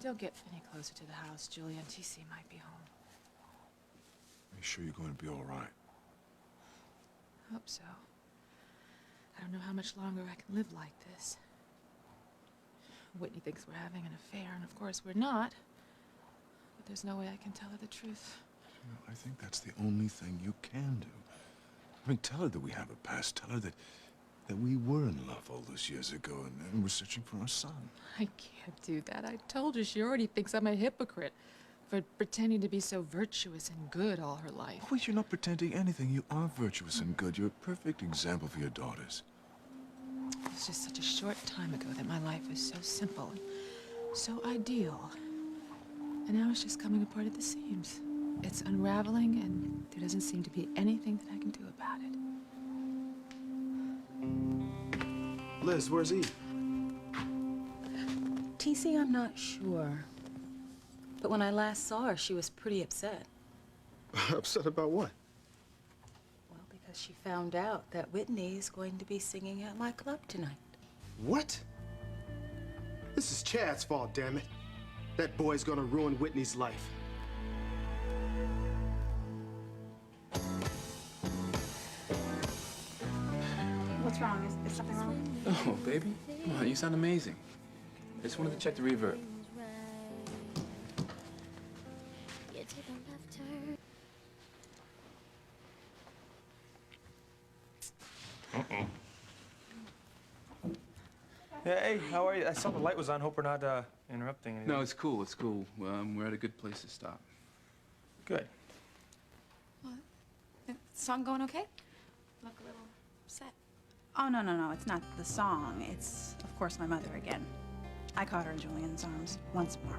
Don't get any closer to the house, Julian. TC might be home. Are you sure you're going to be all right? Hope so. I don't know how much longer I can live like this. Whitney thinks we're having an affair, and of course we're not. But there's no way I can tell her the truth. You know, I think that's the only thing you can do. I mean, tell her that we have a past. Tell her that we were in love all those years ago and we're searching for our son. I can't do that. I told her she already thinks I'm a hypocrite for pretending to be so virtuous and good all her life. Well, you're not pretending anything. You are virtuous and good. You're a perfect example for your daughters. It was just such a short time ago that my life was so simple and so ideal. And now it's just coming apart at the seams. It's unraveling, and there doesn't seem to be anything that I can do about it. Liz, where's Eve? TC, I'm not sure. But when I last saw her, she was pretty upset. Upset about what? Well, because she found out that Whitney is going to be singing at my club tonight. What? This is Chad's fault, damn it. That boy's gonna ruin Whitney's life. What's wrong? Is something wrong? Oh, baby. Come on, you sound amazing. I just wanted to check the reverb. Yeah, hey, how are you? I saw the light was on. Hope we're not interrupting anything. No, it's cool, it's cool. We're at a good place to stop. Good. Well, the song going okay? Look a little upset. Oh, no, it's not the song. It's, of course, my mother again. I caught her in Julian's arms once more.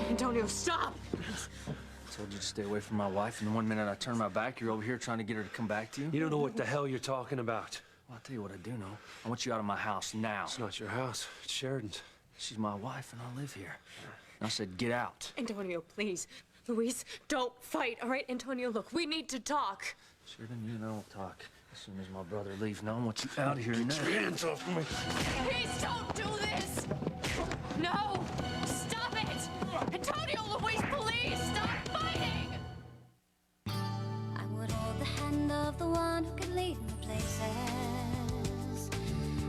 Antonio, stop! I told you to stay away from my wife, and the 1 minute I turn my back, you're over here trying to get her to come back to you? You don't know what the hell you're talking about. Well, I'll tell you what I do know. I want you out of my house now. It's not your house. It's Sheridan's. She's my wife, and I live here. And I said, get out. Antonio, please. Luis, don't fight, all right? Antonio, look, we need to talk. Sheridan, you and I will talk as soon as my brother leaves. Now I want you out of here now. Get your hands off me. Please don't do this! No! Stop it! Antonio, Luis, please, stop fighting! I would hold the hand of the one who could lead me places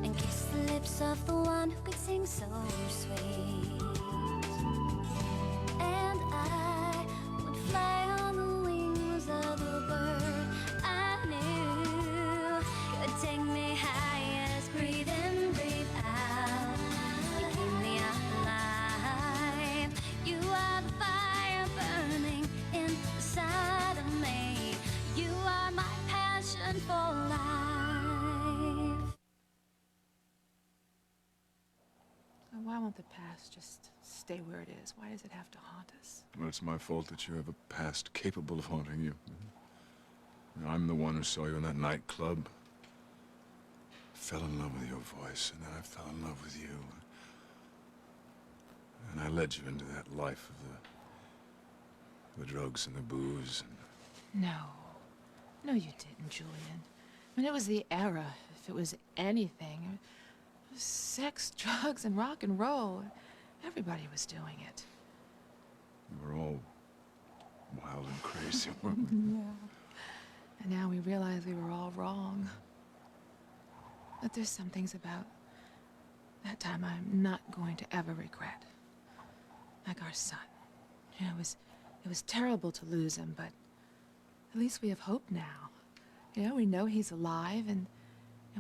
and kiss the lips of the one who could sing so sweet. And I would fly on the wings of the bird I knew could take me highest. Breathe in, breathe out. You keep me alive. You are the fire burning inside of me. You are my passion for life. Why won't the past just stay where it is? Why does it have to haunt us? Well, it's my fault that you have a past capable of haunting you. I'm the one who saw you in that nightclub. Fell in love with your voice, and then I fell in love with you. And I led you into that life of the drugs and the booze. And... No, you didn't, Julian. I mean, it was the era. If it was anything, it was sex, drugs, and rock and roll. Everybody was doing it. We were all wild and crazy, weren't we? Yeah. And now we realize we were all wrong. But there's some things about that time I'm not going to ever regret. Like our son. You know, it was terrible to lose him, but at least we have hope now. You know, we know he's alive, and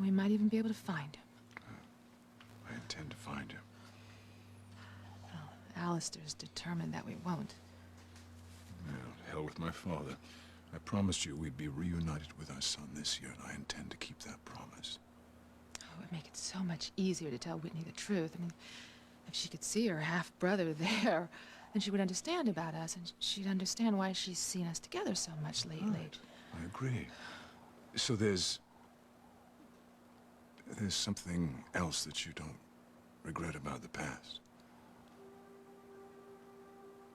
we might even be able to find him. I intend to find him. Well, Alistair's determined that we won't. Well, hell with my father. I promised you we'd be reunited with our son this year, and I intend to keep that promise. Oh, it would make it so much easier to tell Whitney the truth. I mean, if she could see her half-brother there, then she would understand about us, and she'd understand why she's seen us together so much lately. Right. I agree. So there's something else that you don't regret about the past?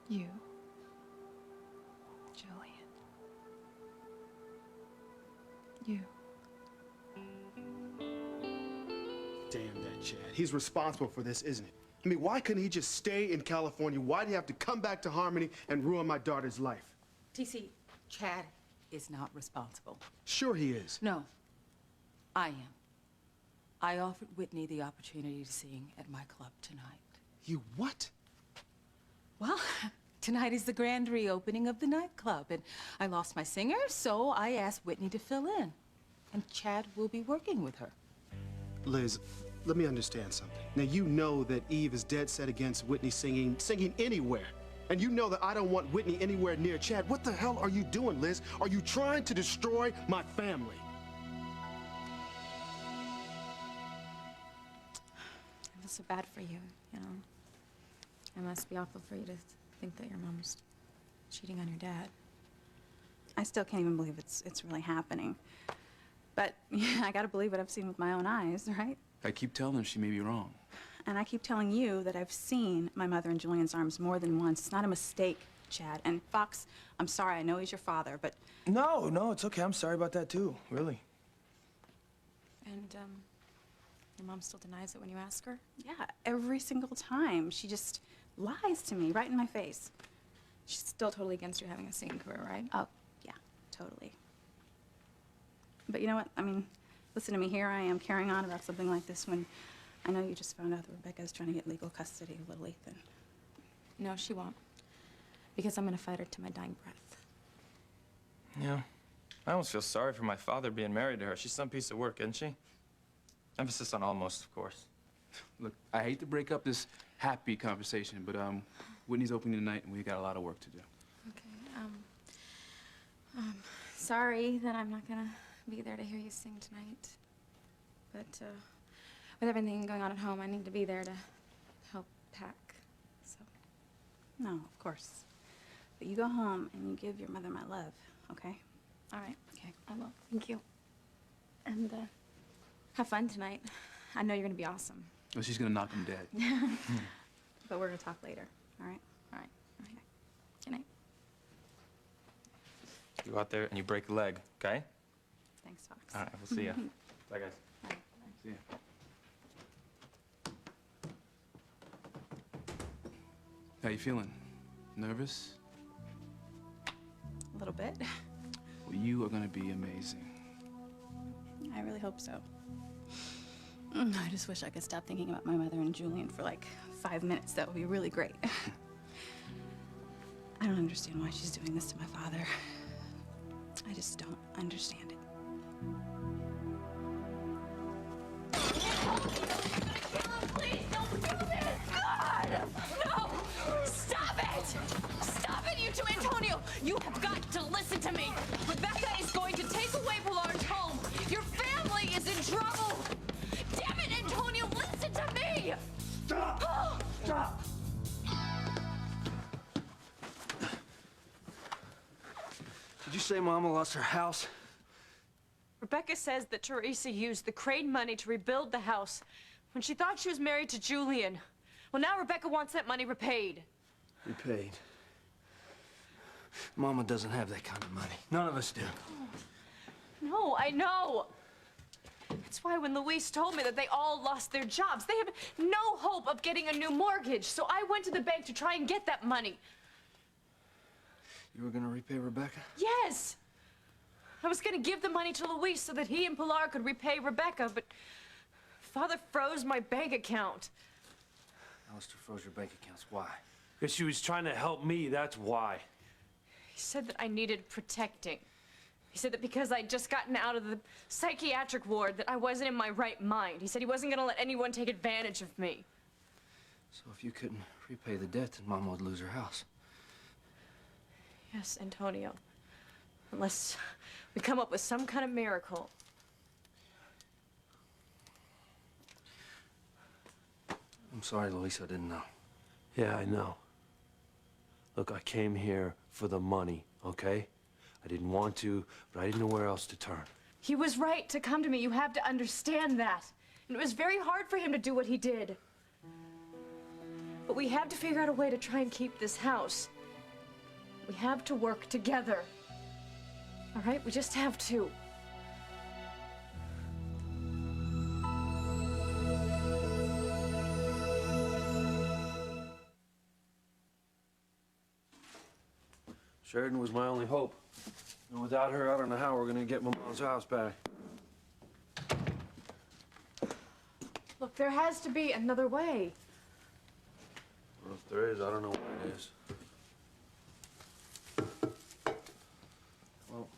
You. Julian. You. Damn that Chad. He's responsible for this, isn't he? I mean, why couldn't he just stay in California? Why did he have to come back to Harmony and ruin my daughter's life? TC, Chad is not responsible. Sure he is. No, I am. I offered Whitney the opportunity to sing at my club tonight. You what? Well, tonight is the grand reopening of the nightclub, and I lost my singer, so I asked Whitney to fill in. And Chad will be working with her. Liz, let me understand something. Now, you know that Eve is dead set against Whitney singing anywhere. And you know that I don't want Whitney anywhere near Chad. What the hell are you doing, Liz? Are you trying to destroy my family? I feel so bad for you, you know. It must be awful for you to think that your mom's cheating on your dad. I still can't even believe it's really happening. But yeah, I gotta believe what I've seen with my own eyes, right? I keep telling her she may be wrong. And I keep telling you that I've seen my mother in Julian's arms more than once. It's not a mistake, Chad. And Fox, I'm sorry, I know he's your father, but... No, it's okay. I'm sorry about that too, really. And, your mom still denies it when you ask her? Yeah, every single time. She just lies to me right in my face. She's still totally against you having a singing career, right? Oh, yeah, totally. But you know what? I mean, listen to me. Here I am carrying on about something like this when I know you just found out that Rebecca's trying to get legal custody of little Ethan. No, she won't. Because I'm gonna fight her to my dying breath. Yeah. I almost feel sorry for my father being married to her. She's some piece of work, isn't she? Emphasis on almost, of course. Look, I hate to break up this happy conversation, but Whitney's opening tonight, and we got a lot of work to do. Okay, sorry that I'm not gonna be there to hear you sing tonight. But, with everything going on at home, I need to be there to help pack, so. No, of course. But you go home and you give your mother my love, okay? All right, Okay. I will. Thank you. And, have fun tonight. I know you're gonna be awesome. Well, she's gonna knock him dead. But we're gonna talk later, all right? All right, okay. Good night. You go out there and you break a leg, okay? Thanks, Fox. All right, we'll see ya. Bye, guys. See ya. How you feeling? Nervous? A little bit. Well, you are gonna be amazing. I really hope so. I just wish I could stop thinking about my mother and Julian for like 5 minutes. That would be really great. I don't understand why she's doing this to my father. I just don't understand it. Please don't do this! God! No! Stop it! Stop it, you two! Antonio, you have got to listen to me! Rebecca is going to take away Pillar's home! Your family is in trouble! Damn it, Antonio, listen to me! Stop! Stop! Did you say Mama lost her house? Rebecca says that Teresa used the Crane money to rebuild the house when she thought she was married to Julian. Well, now Rebecca wants that money repaid. Repaid. Mama doesn't have that kind of money. None of us do. No, I know. That's why when Luis told me that they all lost their jobs, they have no hope of getting a new mortgage. So I went to the bank to try and get that money. You were gonna repay Rebecca? Yes. I was gonna give the money to Luis so that he and Pilar could repay Rebecca, but Father froze my bank account. Alistair froze your bank accounts. Why? Because she was trying to help me, that's why. He said that I needed protecting. He said that because I'd just gotten out of the psychiatric ward that I wasn't in my right mind. He said he wasn't gonna let anyone take advantage of me. So if you couldn't repay the debt, then Mama would lose her house. Yes, Antonio. Unless we come up with some kind of miracle. I'm sorry, Luis, I didn't know. Yeah, I know. Look, I came here for the money, okay? I didn't want to, but I didn't know where else to turn. He was right to come to me. You have to understand that. And it was very hard for him to do what he did. But we have to figure out a way to try and keep this house. We have to work together. All right? We just have to. Sheridan was my only hope. And without her, I don't know how we're gonna get my mom's house back. Look, there has to be another way. Well, if there is, I don't know what it is. Well,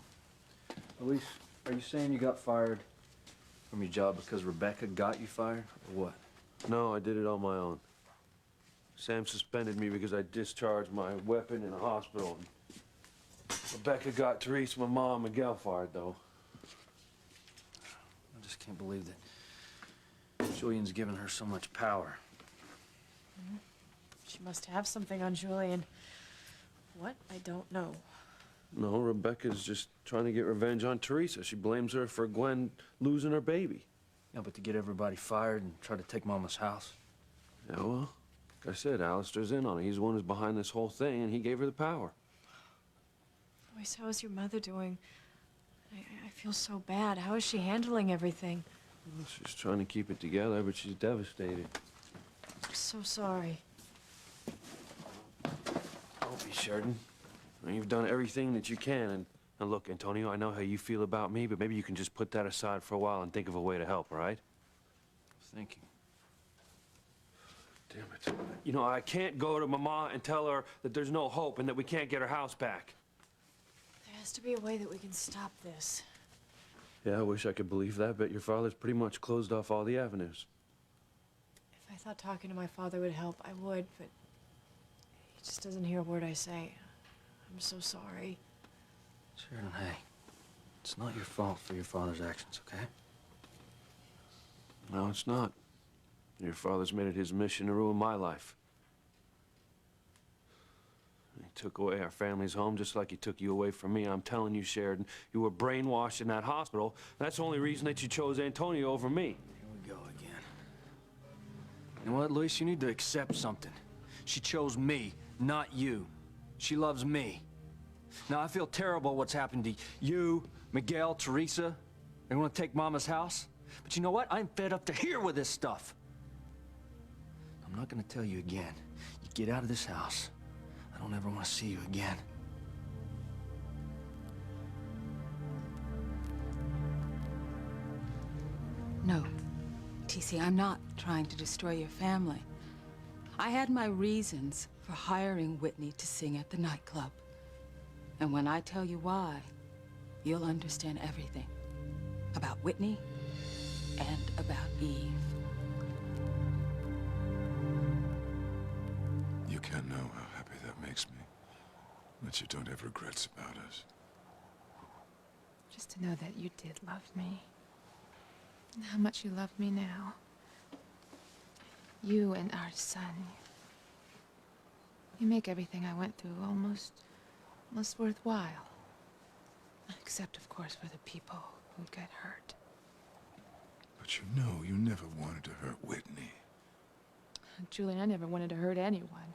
Luis, are you saying you got fired from your job because Rebecca got you fired, or what? No, I did it on my own. Sam suspended me because I discharged my weapon in a hospital. Rebecca got Therese, my mom, Miguel fired, though. I just can't believe that Julian's given her so much power. She must have something on Julian. What? I don't know. No, Rebecca's just trying to get revenge on Teresa. She blames her for Gwen losing her baby. Yeah, but to get everybody fired and try to take Mama's house. Yeah, well, like I said, Alistair's in on it. He's the one who's behind this whole thing, and he gave her the power. Luis, how is your mother doing? I feel so bad. How is she handling everything? Well, she's trying to keep it together, but she's devastated. I'm so sorry. Don't be, Sheridan. I mean, you've done everything that you can, and look, Antonio, I know how you feel about me, but maybe you can just put that aside for a while and think of a way to help, all right? Thinking. Damn it. You know, I can't go to Mama and tell her that there's no hope and that we can't get her house back. There has to be a way that we can stop this. Yeah, I wish I could believe that, but your father's pretty much closed off all the avenues. If I thought talking to my father would help, I would, but he just doesn't hear a word I say. I'm so sorry. Sheridan, hey, it's not your fault for your father's actions, okay? No, it's not. Your father's made it his mission to ruin my life. He took away our family's home just like he took you away from me. I'm telling you, Sheridan, you were brainwashed in that hospital. That's the only reason that you chose Antonio over me. Here we go again. You know what, Luis? You need to accept something. She chose me, not you. She loves me. Now, I feel terrible what's happened to you, Miguel, Teresa. They want to take Mama's house. But you know what? I'm fed up to here with this stuff. I'm not going to tell you again. You get out of this house. I don't ever want to see you again. No, TC, I'm not trying to destroy your family. I had my reasons for hiring Whitney to sing at the nightclub. And when I tell you why, you'll understand everything. About Whitney and about Eve. You can't know how happy that makes me. That you don't have regrets about us. Just to know that you did love me. And how much you love me now. You and our son. You make everything I went through almost worthwhile. Except, of course, for the people who get hurt. But you know you never wanted to hurt Whitney. Julian, I never wanted to hurt anyone.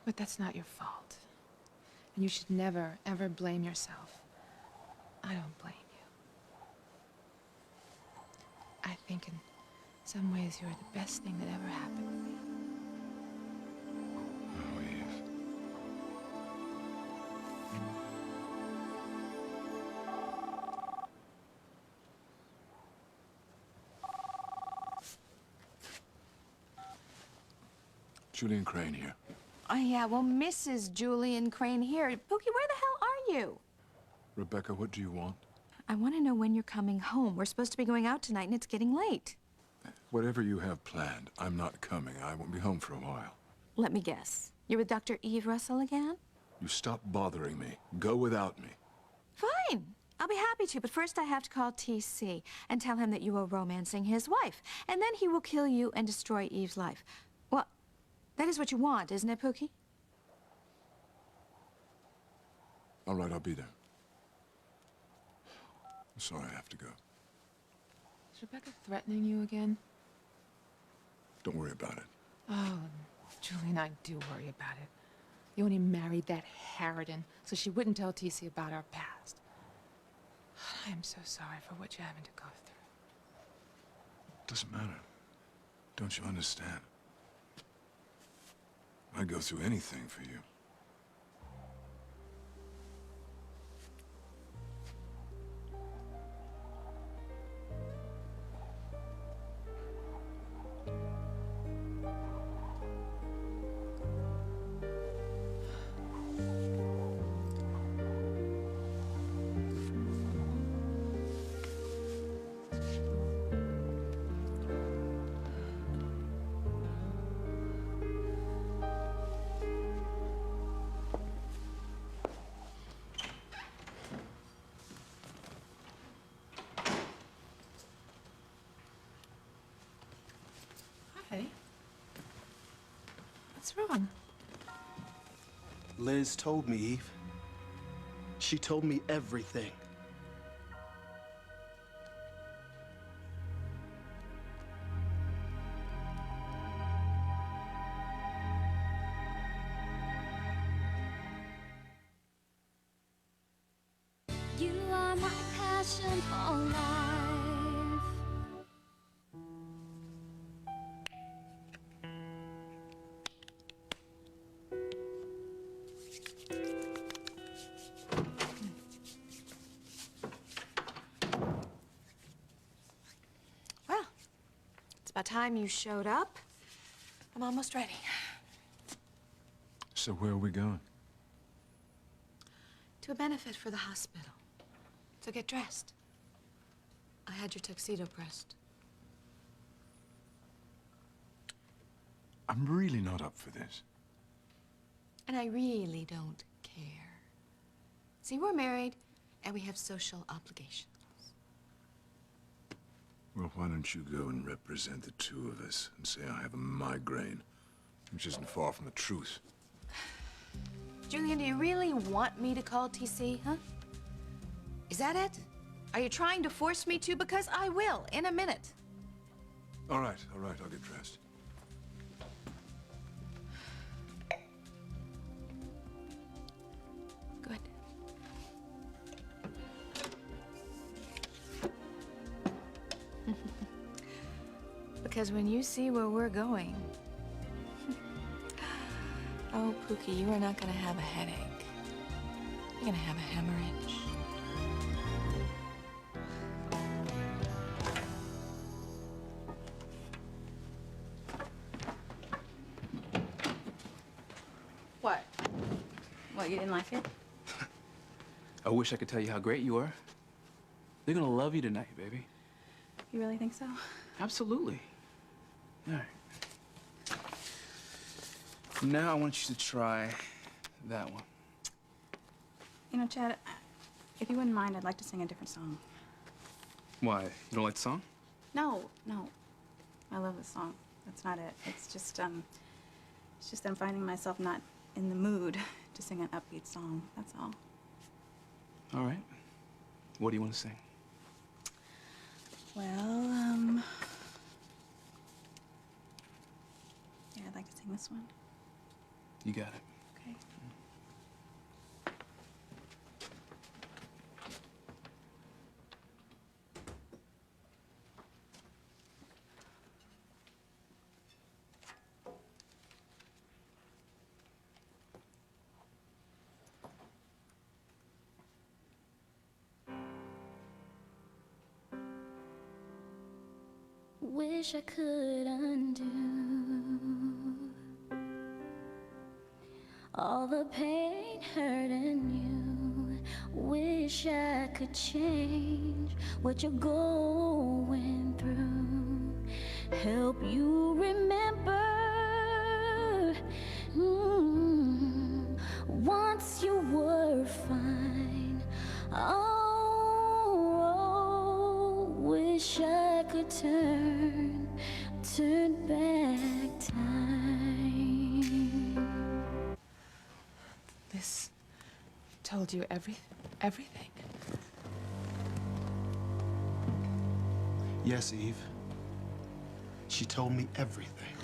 But that's not your fault. And you should never, ever blame yourself. I don't blame you. I think in some ways you're the best thing that ever happened to me. Oh, Eve. Julian Crane here. Oh, yeah, well, Mrs. Julian Crane here. Pookie, where the hell are you? Rebecca, what do you want? I want to know when you're coming home. We're supposed to be going out tonight, and it's getting late. Whatever you have planned, I'm not coming. I won't be home for a while. Let me guess. You're with Dr. Eve Russell again? You stop bothering me. Go without me. Fine. I'll be happy to, but first I have to call TC and tell him that you are romancing his wife. And then he will kill you and destroy Eve's life. Well, that is what you want, isn't it, Pookie? All right, I'll be there. I'm sorry I have to go. Is Rebecca threatening you again? Don't worry about it. Oh, Julian, I do worry about it. You only married that harridan so she wouldn't tell TC about our past. I am so sorry for what you're having to go through. Doesn't matter. Don't you understand? I'd go through anything for you. Eddie? What's wrong? Liz told me, Eve. She told me everything. You are my passion for life. Well, it's about time you showed up. I'm almost ready. So where are we going? To a benefit for the hospital. So get dressed. I had your tuxedo pressed. I'm really not up for this. And I really don't care. See, we're married, and we have social obligations. Well, why don't you go and represent the two of us and say I have a migraine, which isn't far from the truth. Julian, do you really want me to call TC, huh? Is that it? Are you trying to force me to? Because I will, in a minute. All right, I'll get dressed. Good. Because when you see where we're going... Oh, Pookie, you are not gonna have a headache. You're gonna have a hemorrhage. What? What, you didn't like it? I wish I could tell you how great you are. They're gonna love you tonight, baby. You really think so? Absolutely. All right. Now I want you to try that one. You know, Chad, if you wouldn't mind, I'd like to sing a different song. Why? You don't like the song? No. I love this song. That's not it. It's just I'm finding myself not in the mood to sing an upbeat song. That's all. All right. What do you want to sing? Well, yeah, I'd like to sing this one. You got it. Okay. Wish I could undo all the pain, hurt, and you. Wish I could change what you're going through. Help you remember. Once you were fine. Oh, wish I could turn back time. This told you everything. Yes, Eve. She told me everything.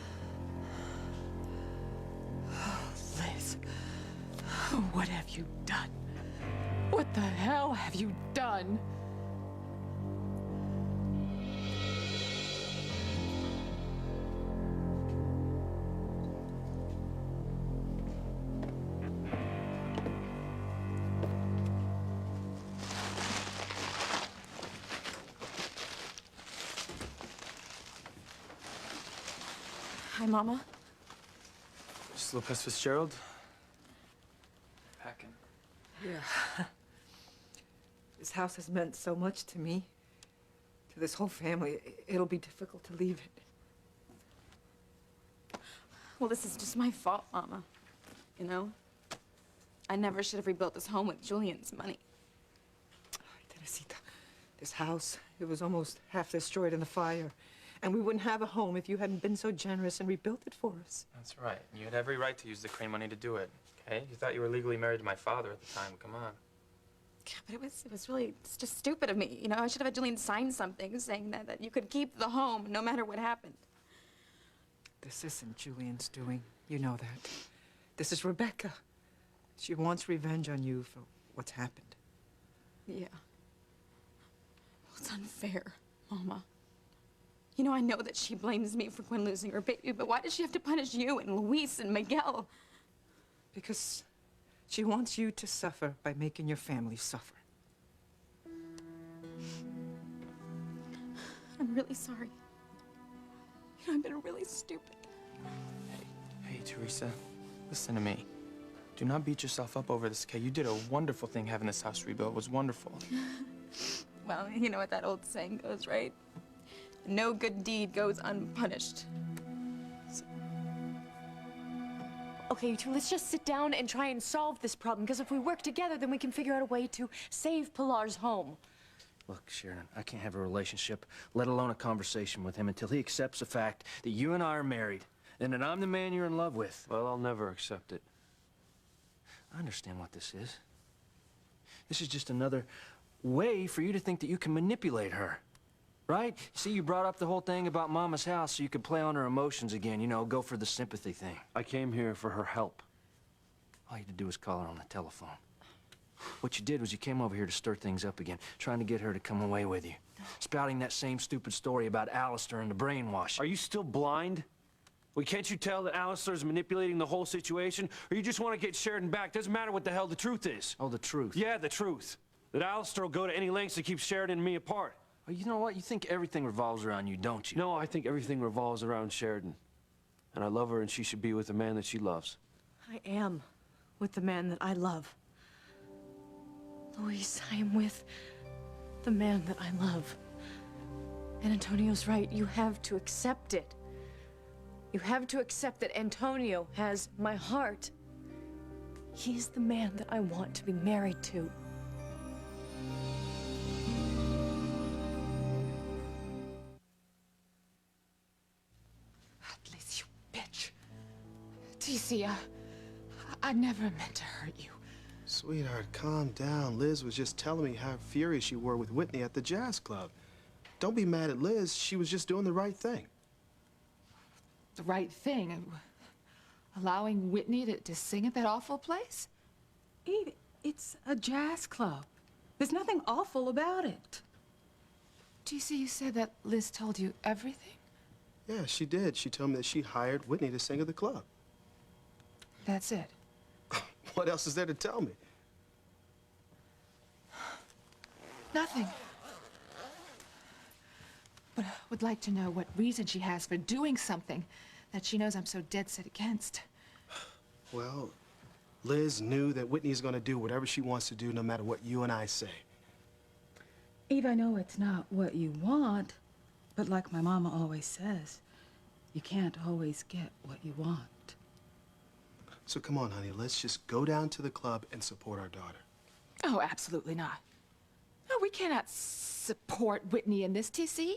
Liz, what have you done? What the hell have you done? Hi, Mama. Just Lopez Fitzgerald? Packing. Yeah. This house has meant so much to me, to this whole family. It'll be difficult to leave it. Well, this is just my fault, Mama. You know? I never should have rebuilt this home with Julian's money. Teresita, this house, it was almost half destroyed in the fire. And we wouldn't have a home if you hadn't been so generous and rebuilt it for us. That's right. You had every right to use the Crane money to do it, okay? You thought you were legally married to my father at the time. Come on. Yeah, but it's just stupid of me. You know, I should have had Julian sign something saying that you could keep the home no matter what happened. This isn't Julian's doing. You know that. This is Rebecca. She wants revenge on you for what's happened. Yeah. Well, it's unfair, Mama. You know, I know that she blames me for Gwen losing her baby, but why does she have to punish you and Luis and Miguel? Because she wants you to suffer by making your family suffer. I'm really sorry. You know, I've been really stupid. Hey, Teresa, listen to me. Do not beat yourself up over this, okay? You did a wonderful thing having this house rebuilt. It was wonderful. Well, you know what that old saying goes, right? No good deed goes unpunished. Okay, you two, let's just sit down and try and solve this problem, because if we work together, then we can figure out a way to save Pilar's home. Look, Sheridan, I can't have a relationship, let alone a conversation with him until he accepts the fact that you and I are married and that I'm the man you're in love with. Well, I'll never accept it. I understand what this is. This is just another way for you to think that you can manipulate her. Right? See, you brought up the whole thing about Mama's house so you could play on her emotions again, you know, go for the sympathy thing. I came here for her help. All you had to do was call her on the telephone. What you did was you came over here to stir things up again, trying to get her to come away with you. Spouting that same stupid story about Alistair and the brainwash. Are you still blind? Well, can't you tell that Alistair's manipulating the whole situation? Or you just want to get Sheridan back? Doesn't matter what the hell the truth is. Oh, the truth? Yeah, the truth. That Alistair will go to any lengths to keep Sheridan and me apart. Well, you know what? You think everything revolves around you, don't you? No, I think everything revolves around Sheridan. And I love her, and she should be with the man that she loves. I am with the man that I love. Luis, I am with the man that I love. And Antonio's right. You have to accept it. You have to accept that Antonio has my heart. He's the man that I want to be married to. Liz, you bitch. TC, I never meant to hurt you. Sweetheart, calm down. Liz was just telling me how furious you were with Whitney at the jazz club. Don't be mad at Liz. She was just doing the right thing. The right thing? Allowing Whitney to sing at that awful place? Eve, it's a jazz club. There's nothing awful about it. TC, you said that Liz told you everything? Yeah, she did. She told me that she hired Whitney to sing at the club. That's it. What else is there to tell me? Nothing. But I would like to know what reason she has for doing something that she knows I'm so dead set against. Well, Liz knew that Whitney's gonna do whatever she wants to do no matter what you and I say. Eve, I know it's not what you want, but like my mama always says, you can't always get what you want. So come on, honey, let's just go down to the club and support our daughter. Oh, absolutely not. No, we cannot support Whitney in this, TC.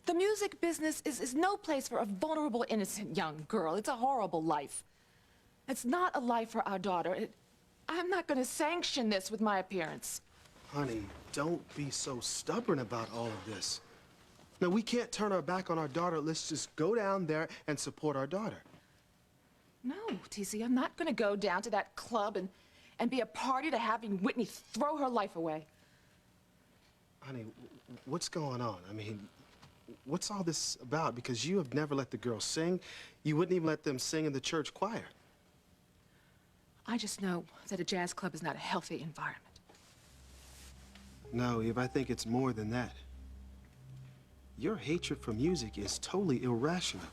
The music business is no place for a vulnerable, innocent young girl. It's a horrible life. It's not a life for our daughter. I'm not going to sanction this with my appearance. Honey, don't be so stubborn about all of this. Now, we can't turn our back on our daughter. Let's just go down there and support our daughter. No, TC, I'm not going to go down to that club and be a party to having Whitney throw her life away. Honey, what's going on? I mean, what's all this about? Because you have never let the girls sing. You wouldn't even let them sing in the church choir. I just know that a jazz club is not a healthy environment. No, Eve, I think it's more than that. Your hatred for music is totally irrational.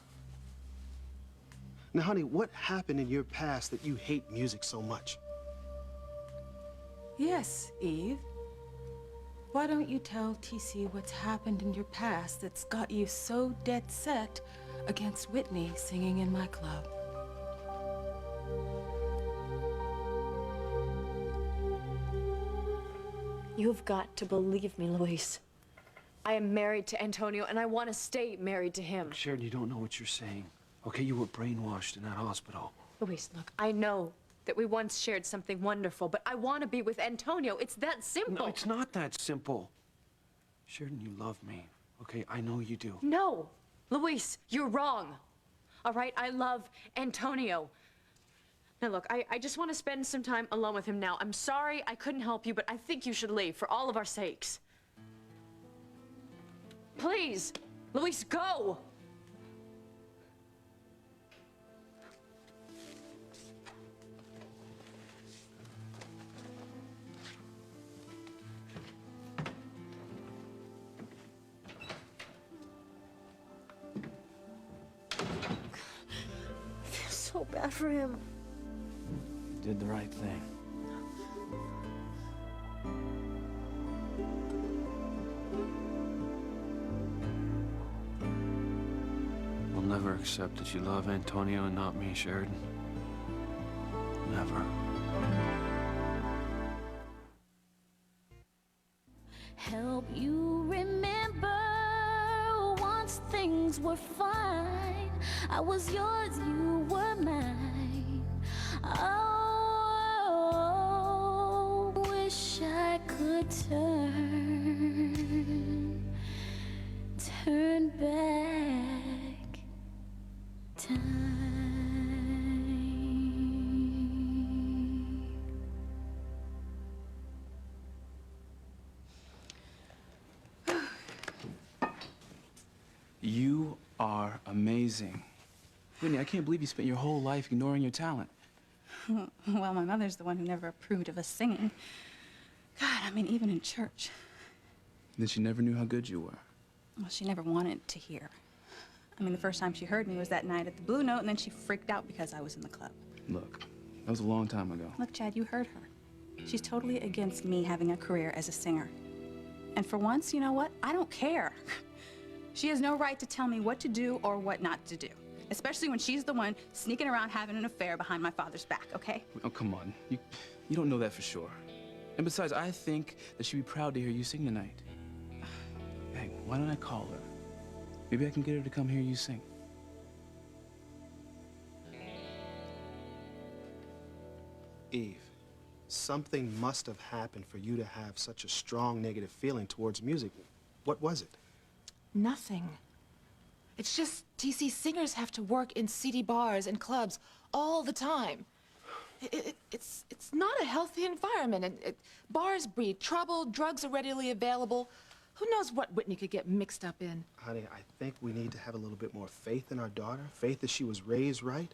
Now, honey, what happened in your past that you hate music so much? Yes, Eve. Why don't you tell TC what's happened in your past that's got you so dead set against Whitney singing in my club? You've got to believe me, Luis. I am married to Antonio, and I want to stay married to him. Sheridan, you don't know what you're saying. Okay, you were brainwashed in that hospital. Luis, look, I know that we once shared something wonderful, but I want to be with Antonio. It's that simple. No, it's not that simple. Sheridan, you love me. Okay, I know you do. No, Luis, you're wrong. All right, I love Antonio. Now look, I just want to spend some time alone with him now. I'm sorry I couldn't help you, but I think you should leave for all of our sakes. Please, Luis, go! I feel so bad for him. You did the right thing. I'll never accept that you love Antonio and not me, Sheridan. Never. Help you remember once things were fine. I was yours, you were mine. Oh, wish I could turn back time. You are amazing. Whitney, I can't believe you spent your whole life ignoring your talent. Well, my mother's the one who never approved of us singing. God, I mean, even in church. Then she never knew how good you were. Well, she never wanted to hear. I mean, the first time she heard me was that night at the Blue Note, and then she freaked out because I was in the club. Look, that was a long time ago. Look, Chad, you heard her. She's totally against me having a career as a singer. And for once, you know what? I don't care. She has no right to tell me what to do or what not to do. Especially when she's the one sneaking around having an affair behind my father's back, okay? Oh, come on. You don't know that for sure. And besides, I think that she'd be proud to hear you sing tonight. Hey, why don't I call her? Maybe I can get her to come hear you sing. Eve, something must have happened for you to have such a strong negative feeling towards music. What was it? Nothing. It's just TC singers have to work in seedy bars and clubs all the time. It's not a healthy environment. Bars breed trouble, drugs are readily available. Who knows what Whitney could get mixed up in? Honey, I think we need to have a little bit more faith in our daughter. Faith that she was raised right.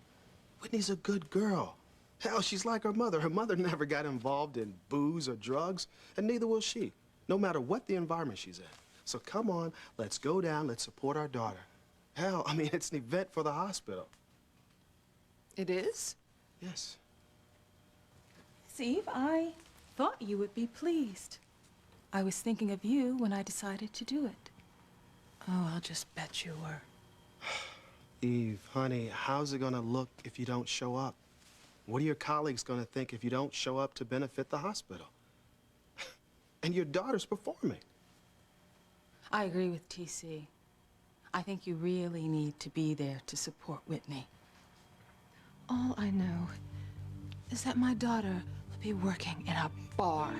Whitney's a good girl. Hell, she's like her mother. Her mother never got involved in booze or drugs, and neither will she, no matter what the environment she's in. So come on, let's go down, let's support our daughter. Hell, I mean, it's an event for the hospital. It is? Yes. Steve, I thought you would be pleased. I was thinking of you when I decided to do it. Oh, I'll just bet you were. Eve, honey, how's it gonna look if you don't show up? What are your colleagues gonna think if you don't show up to benefit the hospital? And your daughter's performing. I agree with TC. I think you really need to be there to support Whitney. All I know is that my daughter will be working in a bar.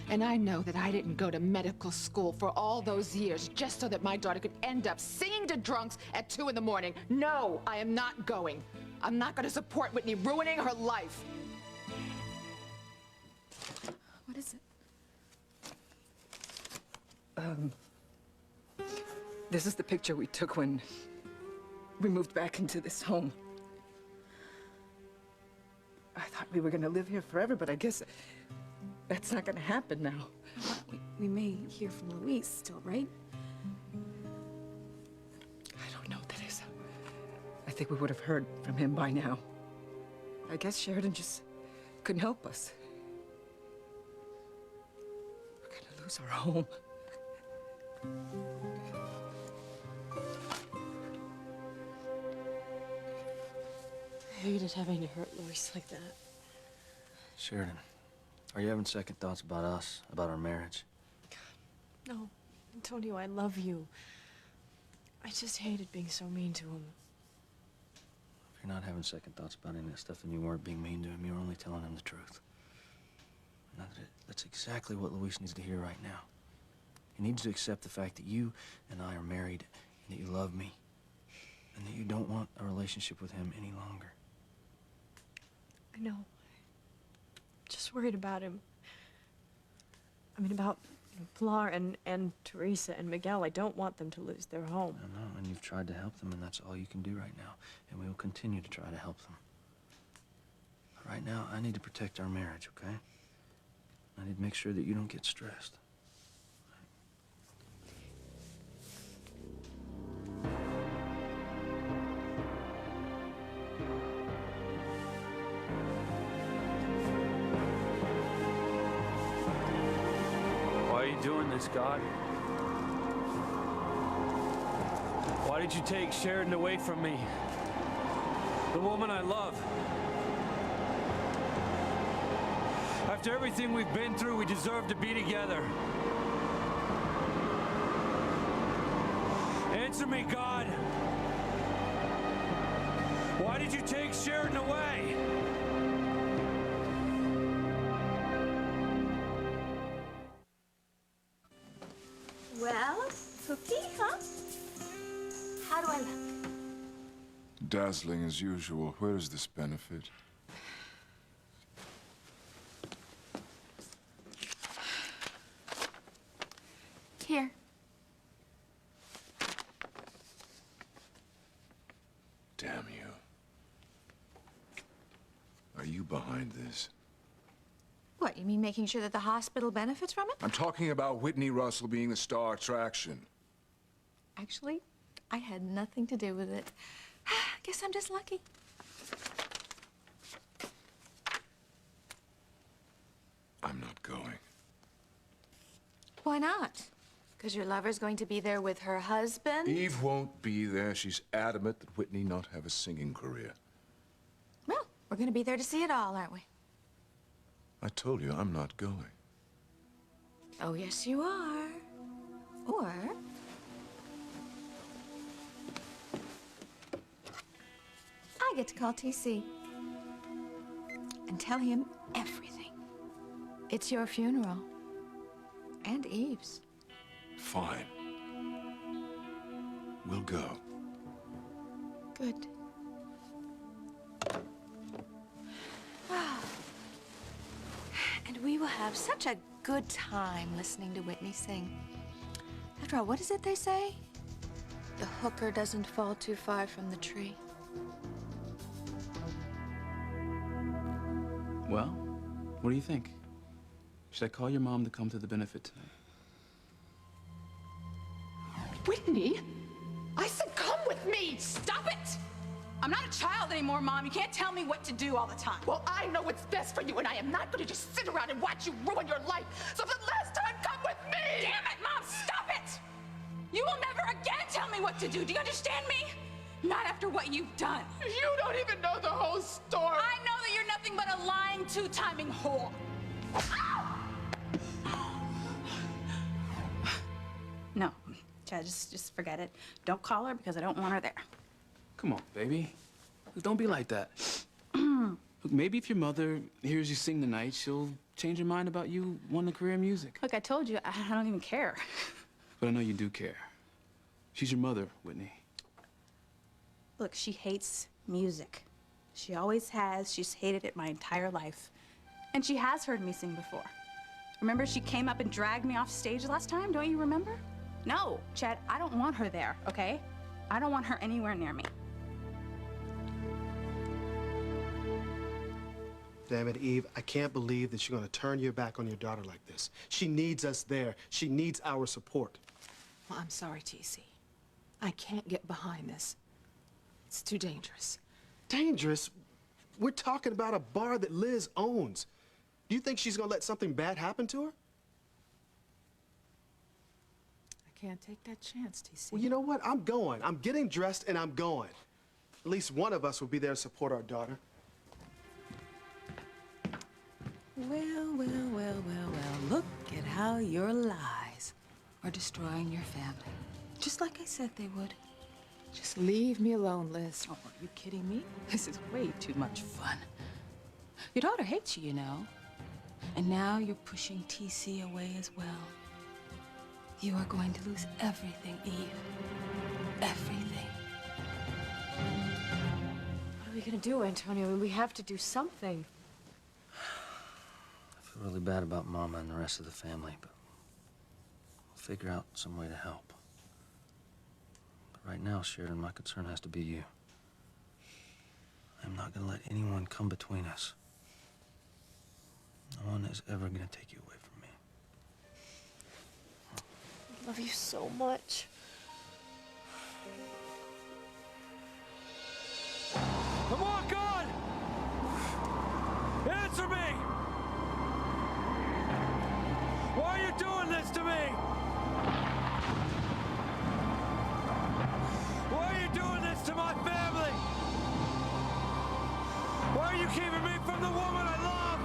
And I know that I didn't go to medical school for all those years just so that my daughter could end up singing to drunks at 2 in the morning. No, I am not going. I'm not going to support Whitney ruining her life. What is it? This is the picture we took when we moved back into this home. I thought we were gonna live here forever, but I guess that's not gonna happen now. We may hear from Luis still, right? I don't know what that is. I think we would have heard from him by now. I guess Sheridan just couldn't help us. We're gonna lose our home. I hated having to hurt Luis like that. Sheridan, are you having second thoughts about us, about our marriage? No, Antonio, I love you. I just hated being so mean to him. If you're not having second thoughts about any of that stuff, then you weren't being mean to him. You were only telling him the truth. And that's exactly what Luis needs to hear right now. He needs to accept the fact that you and I are married, and that you love me, and that you don't want a relationship with him any longer. I know. Just worried about him. I mean, about Pilar and Teresa and Miguel. I don't want them to lose their home. I know, and you've tried to help them, and that's all you can do right now. And we will continue to try to help them. But right now, I need to protect our marriage, okay? I need to make sure that you don't get stressed. Why are you doing this, God? Why did you take Sheridan away from me? The woman I love. After everything we've been through, we deserve to be together. Answer me, God. Why did you take Sheridan away? Well, Cookie, huh? How do I look? Dazzling as usual. Where does this benefit? Here. Damn you. Are you behind this? What, you mean making sure that the hospital benefits from it? I'm talking about Whitney Russell being the star attraction. Actually, I had nothing to do with it. Guess I'm just lucky. I'm not going. Why not? Because your lover's going to be there with her husband? Eve won't be there. She's adamant that Whitney not have a singing career. Well, we're going to be there to see it all, aren't we? I told you I'm not going. Oh, yes, you are. Or... I get to call TC and tell him everything. It's your funeral. And Eve's. Fine. We'll go. Good. And we will have such a good time listening to Whitney sing. After all, what is it they say? The hooker doesn't fall too far from the tree. Well, what do you think? Should I call your mom to come to the benefit tonight? Whitney? I said come with me! Stop it! I'm not a child anymore, Mom. You can't tell me what to do all the time. Well, I know what's best for you, and I am not going to just sit around and watch you ruin your life. So for the last time, come with me! Damn it, Mom! Stop it! You will never again tell me what to do. Do you understand me? Not after what you've done. You don't even know the whole story. I know that you're nothing but a lying, two-timing whore. No, Chad, just forget it. Don't call her because I don't want her there. Come on, baby. Look, don't be like that. Look, maybe if your mother hears you sing tonight, she'll change her mind about you wanting a career in music. Look, I told you, I don't even care. But I know you do care. She's your mother, Whitney. Look, she hates music. She always has. She's hated it my entire life. And she has heard me sing before. Remember she came up and dragged me off stage last time? Don't you remember? No, Chad, I don't want her there, okay? I don't want her anywhere near me. Damn it, Eve, I can't believe that you're going to turn your back on your daughter like this. She needs us there. She needs our support. Well, I'm sorry, TC. I can't get behind this. It's too dangerous. Dangerous? We're talking about a bar that Liz owns. Do you think she's going to let something bad happen to her? I can't take that chance, TC. Well, you know what? I'm going. I'm getting dressed and I'm going. At least one of us will be there to support our daughter. Well, look at how your lies or destroying your family. Just like I said they would. Just leave me alone, Liz. Oh, are you kidding me? This is way too much fun. Your daughter hates you, you know. And now you're pushing TC away as well. You are going to lose everything, Eve. Everything. What are we gonna do, Antonio? I mean, we have to do something. I feel really bad about Mama and the rest of the family, but we'll figure out some way to help. But right now, Sheridan, my concern has to be you. I'm not gonna let anyone come between us. No one is ever gonna take you away from me. I love you so much. Come on, God! Answer me! Why are you doing this to me? Why are you doing this to my family? Why are you keeping me from the woman I love?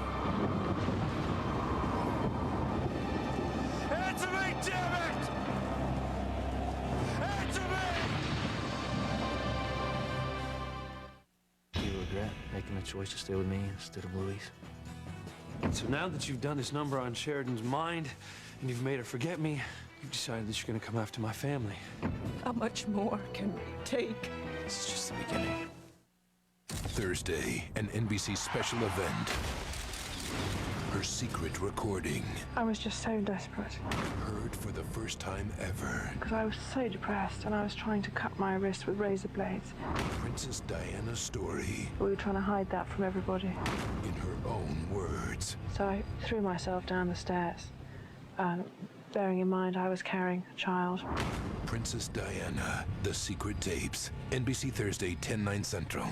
Answer me, damn it! Answer me! Do you regret making the choice to stay with me instead of Louise? So now that you've done this number on Sheridan's mind, and you've made her forget me, you've decided that you're gonna come after my family. How much more can we take? This is just the beginning. Thursday, an NBC special event. Her secret recording. I was just so desperate. Heard for the first time ever. Because I was so depressed and I was trying to cut my wrist with razor blades. Princess Diana's story. We were trying to hide that from everybody. In her own words. So I threw myself down the stairs. Bearing in mind I was carrying a child. Princess Diana, The Secret Tapes. NBC Thursday, 10/9 Central.